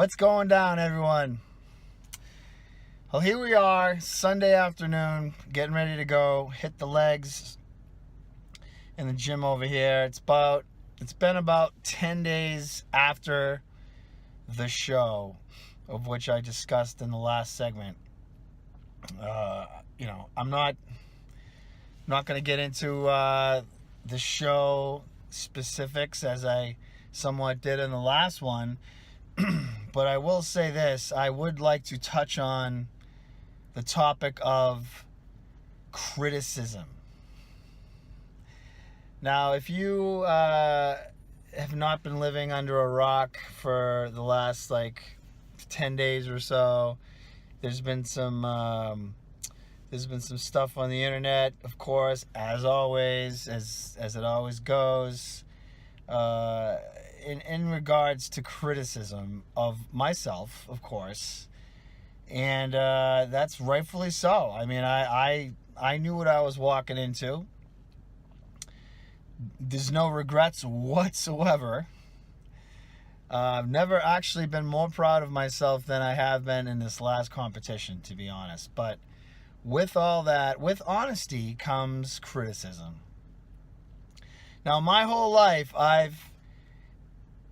What's going down, everyone? Well, here we are, Sunday afternoon, getting ready to go hit the legs in the gym over here. It's been about 10 days after the show, of which I discussed in the last segment. I'm not going to get into the show specifics as I somewhat did in the last one. But I will say this, I would like to touch on the topic of criticism. Now, if you have not been living under a rock for the last 10 days or so, there's been some stuff on the internet, of course, as always, as it always goes, in regards to criticism of myself, of course, and that's rightfully so. I mean, I knew what I was walking into. There's no regrets whatsoever. I've never actually been more proud of myself than I have been in this last competition, to be honest. But with all that, with honesty comes criticism. Now, my whole life,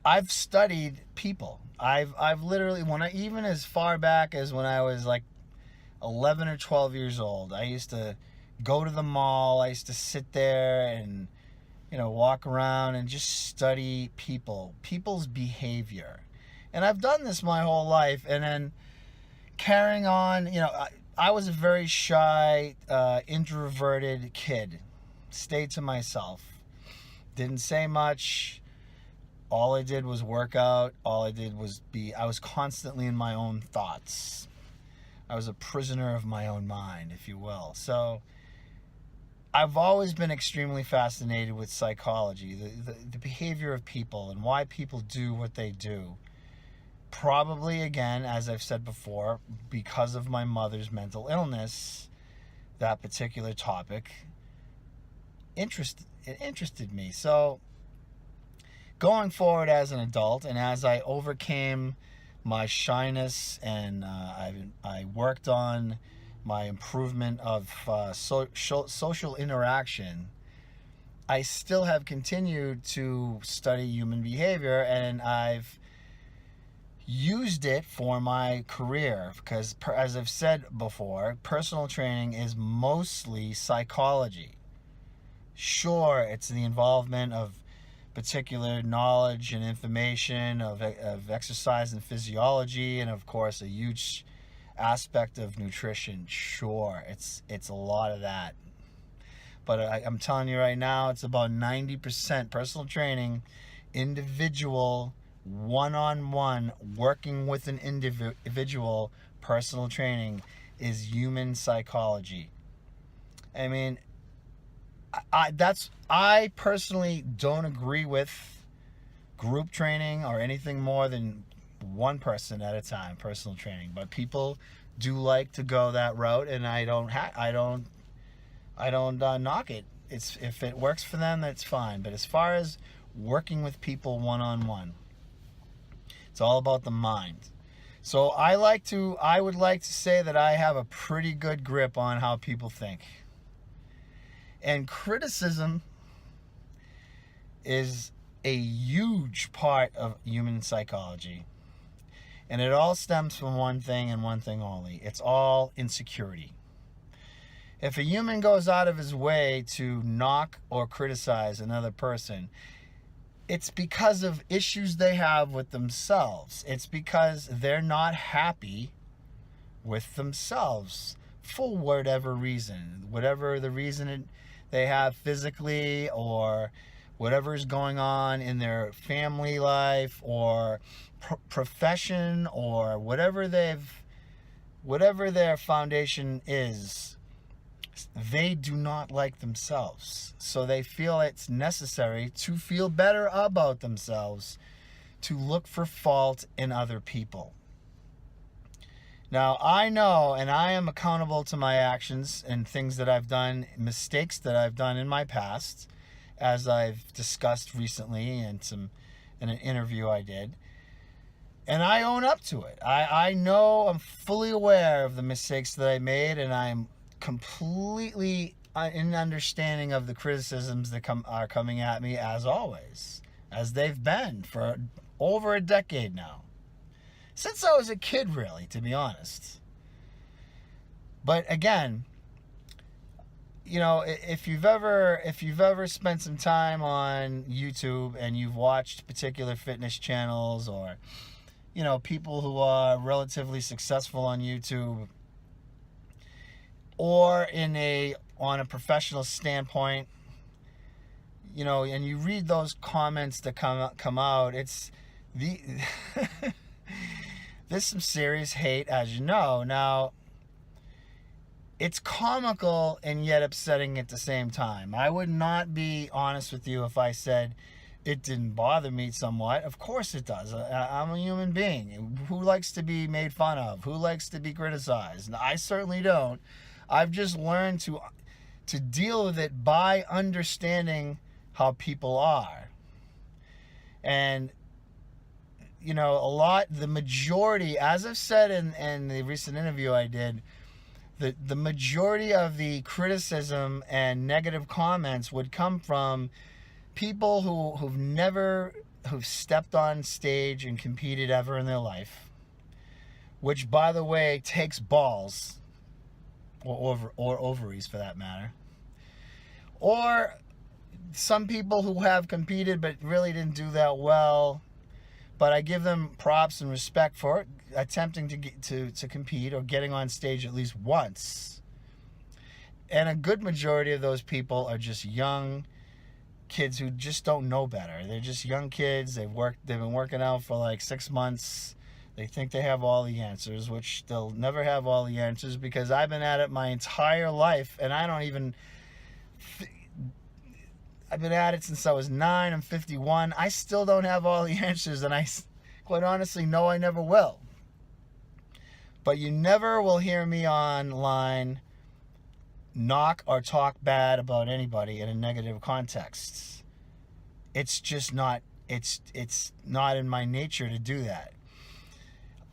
I've studied people. I've literally, even as far back as when I was 11 or 12 years old, I used to go to the mall. I used to sit there and walk around and just study people's behavior. And I've done this my whole life. And then carrying on, I was a very shy, introverted kid. Stayed to myself. Didn't say much. All I did was work out. All I did was I was constantly in my own thoughts. I was a prisoner of my own mind, if you will. So I've always been extremely fascinated with psychology, the behavior of people and why people do what they do. Probably, again, as I've said before, because of my mother's mental illness, that particular topic interested me. So going forward as an adult, and as I overcame my shyness and I worked on my improvement of social interaction, I still have continued to study human behavior, and I've used it for my career because, as I've said before, personal training is mostly psychology. Sure, it's the involvement of particular knowledge and information of exercise and physiology, and of course a huge aspect of nutrition. Sure, it's a lot of that, but I'm telling you right now, it's about 90% personal training, individual, one-on-one, working with an individual. Personal training is human psychology. I mean, I personally don't agree with group training or anything more than one person at a time, personal training. But people do like to go that route, and I don't knock it. If it works for them, that's fine. But as far as working with people one-on-one, it's all about the mind. So I would like to say that I have a pretty good grip on how people think. And criticism is a huge part of human psychology. And it all stems from one thing and one thing only. It's all insecurity. If a human goes out of his way to knock or criticize another person, it's because of issues they have with themselves. It's because they're not happy with themselves for whatever reason. Whatever the reason they have physically, or whatever is going on in their family life or profession, or whatever their foundation is, they do not like themselves. So they feel it's necessary to feel better about themselves to look for fault in other people. Now, I know, and I am accountable to my actions and things that I've done, mistakes that I've done in my past, as I've discussed recently in an interview I did. And I own up to it. I know, I'm fully aware of the mistakes that I made, and I'm completely in understanding of the criticisms that are coming at me, as always, as they've been for over a decade now. Since I was a kid, really, to be honest. But again, you know, if you've ever spent some time on YouTube and you've watched particular fitness channels, or, you know, people who are relatively successful on YouTube, or on a professional standpoint, you know, and you read those comments that come out, it's there's some serious hate, as you know. Now, it's comical and yet upsetting at the same time. I would not be honest with you if I said it didn't bother me somewhat. Of course it does. I'm a human being. Who likes to be made fun of? Who likes to be criticized? I certainly don't. I've just learned to deal with it by understanding how people are. And, you know, the majority, as I've said in the recent interview I did, the majority of the criticism and negative comments would come from people who've stepped on stage and competed ever in their life, which, by the way, takes balls, or ovaries for that matter. Or some people who have competed but really didn't do that well, but I give them props and respect for it, attempting to compete or getting on stage at least once. And a good majority of those people are just young kids who just don't know better. They're just young kids. They've been working out for like 6 months. They think they have all the answers, which they'll never have all the answers, because I've been at it my entire life, and I don't even... I've been at it since I was 9. I'm 51. I still don't have all the answers, and I quite honestly know I never will. But you never will hear me online knock or talk bad about anybody in a negative context. It's just not, it's not in my nature to do that.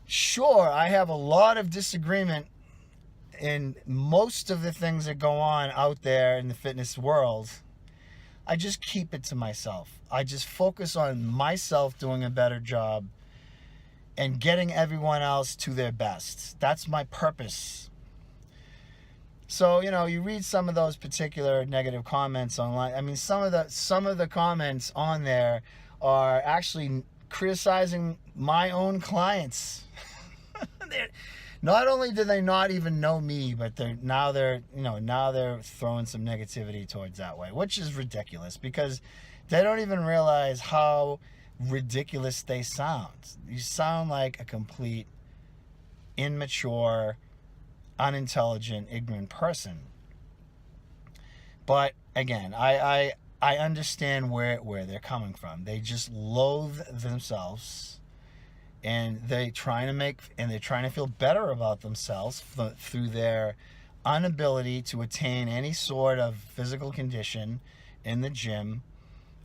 Sure, I have a lot of disagreement in most of the things that go on out there in the fitness world. I just keep it to myself. I just focus on myself doing a better job and getting everyone else to their best. That's my purpose. So, you know, you read some of those particular negative comments online. I mean, some of the comments on there are actually criticizing my own clients. Not only do they not even know me, but now they're throwing some negativity towards that way, which is ridiculous, because they don't even realize how ridiculous they sound. You sound like a complete immature, unintelligent, ignorant person. But again, I understand where they're coming from. They just loathe themselves. And they're trying to feel better about themselves through their inability to attain any sort of physical condition in the gym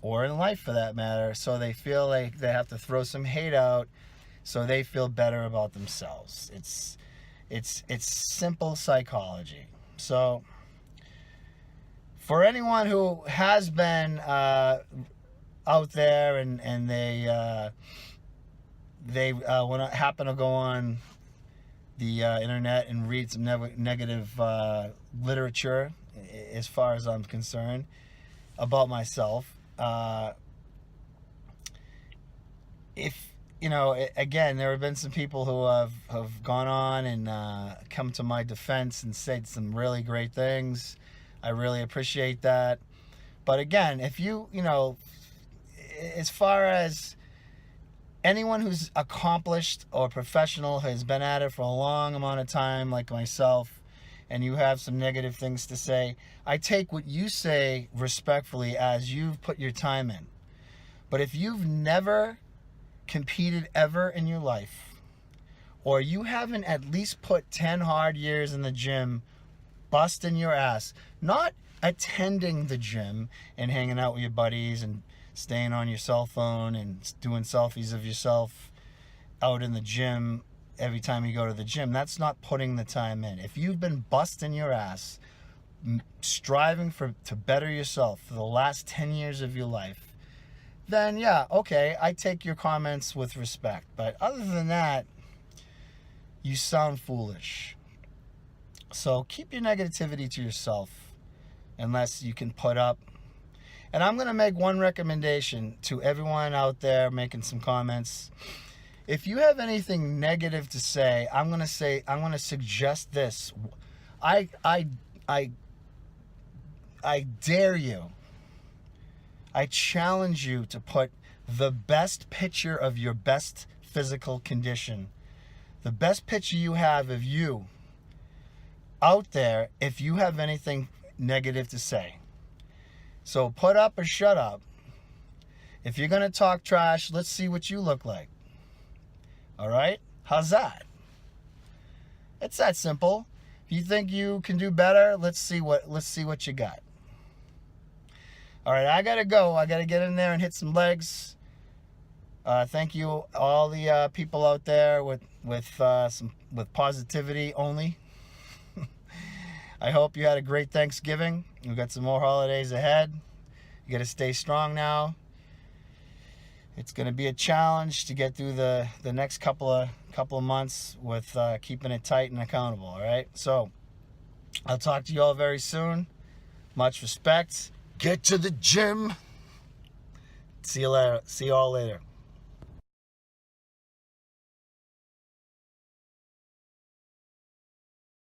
or in life, for that matter. So they feel like they have to throw some hate out so they feel better about themselves. It's simple psychology. So for anyone who has been out there and they want to happen to go on the internet and read some negative literature, as far as I'm concerned, about myself. If you know, again, there have been some people who have gone on and come to my defense and said some really great things. I really appreciate that. But again, if you know, as far as anyone who's accomplished or professional, has been at it for a long amount of time, like myself, and you have some negative things to say, I take what you say respectfully, as you've put your time in. But if you've never competed ever in your life, or you haven't at least put 10 hard years in the gym, busting your ass, not attending the gym and hanging out with your buddies and staying on your cell phone and doing selfies of yourself out in the gym every time you go to the gym. That's not putting the time in. If you've been busting your ass, striving to better yourself for the last 10 years of your life, then yeah, okay, I take your comments with respect. But other than that, you sound foolish. So keep your negativity to yourself unless you can put up. And I'm going to make one recommendation to everyone out there making some comments. If you have anything negative to say, I'm going to suggest this. I dare you. I challenge you to put the best picture of your best physical condition, the best picture you have of you out there if you have anything negative to say. So put up or shut up. If you're going to talk trash, let's see what you look like. All right? How's that? It's that simple. If you think you can do better, let's see what you got. All right, I got to go. I got to get in there and hit some legs. Thank you all the people out there with positivity only. I hope you had a great Thanksgiving. We've got some more holidays ahead. You got to stay strong now. It's going to be a challenge to get through the next couple of months with keeping it tight and accountable, all right? So I'll talk to you all very soon. Much respect. Get to the gym. See you later. See you all later.